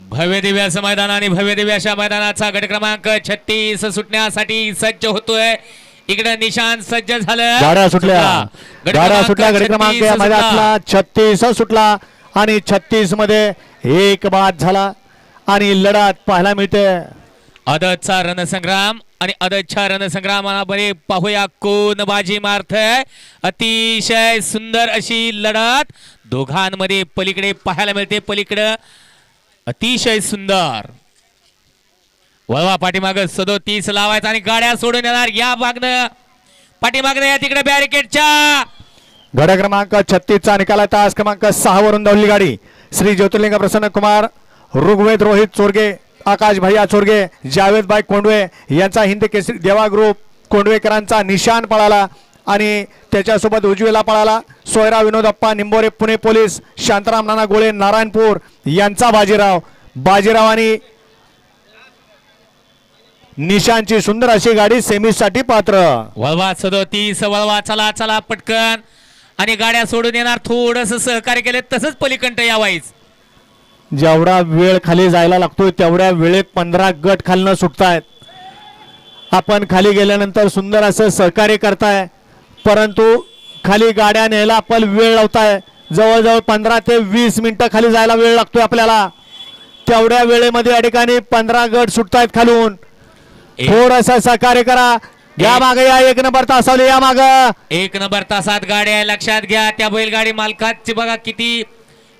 भव्य दिव्य असं मैदान आणि भव्य दिव्य अशा मैदानाचा गट क्रमांक 36 सुटण्यासाठी सज्ज होतोय. इकडे निशांत सज्ज झालं. गाड्या सुटल्या गट क्रमांक या मैदानातला 36 सुटला आणि 36 मध्ये एक बाद झाला आणि लढत पाहायला मिळते. आदतचा रणसंग्राम आणि आदतच्या रणसंग्रामामध्ये पाहूया कोण बाजी मारतय. अतिशय सुंदर अशी लढत दोघांमध्ये पलीकडे पाहायला मिळते. पलीकडे अतिशय सुंदर वळवा पाठीमाग 37 लावायचा आणि गाड्या सोडून येणार. या मागणं पाठीमागणं या तिकडे बॅरिकेडच्या गट क्रमांक 36 चा निकाल तास क्रमांक 6 वरून धावली गाडी. श्री ज्योतिर्लिंग प्रसन्न कुमार, ऋग्वेद रोहित चोरगे, आकाश भैया चोरगे, जावेद भाई कोंडवे यांचा हिंद केसरी देवा ग्रुप कोंडवेकरांचा निशान पळाला आणि त्याच्यासोबत उजवीला पळाला सोयरा विनोदप्पा निंबोरे पुणे पोलीस, शांताराम नाना गोळे नारायणपूर यांचा बाजीराव आणि निशांची सुंदर अशी गाडी सेमीसाठी पात्र. वळवा 37 वळवा चला चला पटकन आणि गाड्या सोडून येणार. थोडस सहकार्य केले तसंच पलीकडे यावायच. जेवढा वेळ खाली जायला लागतोय तेवढ्या वेळेत 15 गट खालनं सुटतायत. आपण खाली गेल्यानंतर सुंदर असं सहकार्य करताय परंतु खाली गाड्या न्यायला आपण वेळ लावताय. जवळजवळ 15 ते 20 मिनिटं खाली जायला वेळ लागतोय आपल्याला. तेवढ्या वेळेमध्ये या ठिकाणी 15 गट सुटतायत खालून. थोडंसं सहकार्य करा. या मागे या 1 नंबर तासावले या माग 1 नंबर तासात गाड्या लक्षात घ्या. त्या बैलगाडी मालकाची बघा किती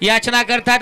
याचना करतात.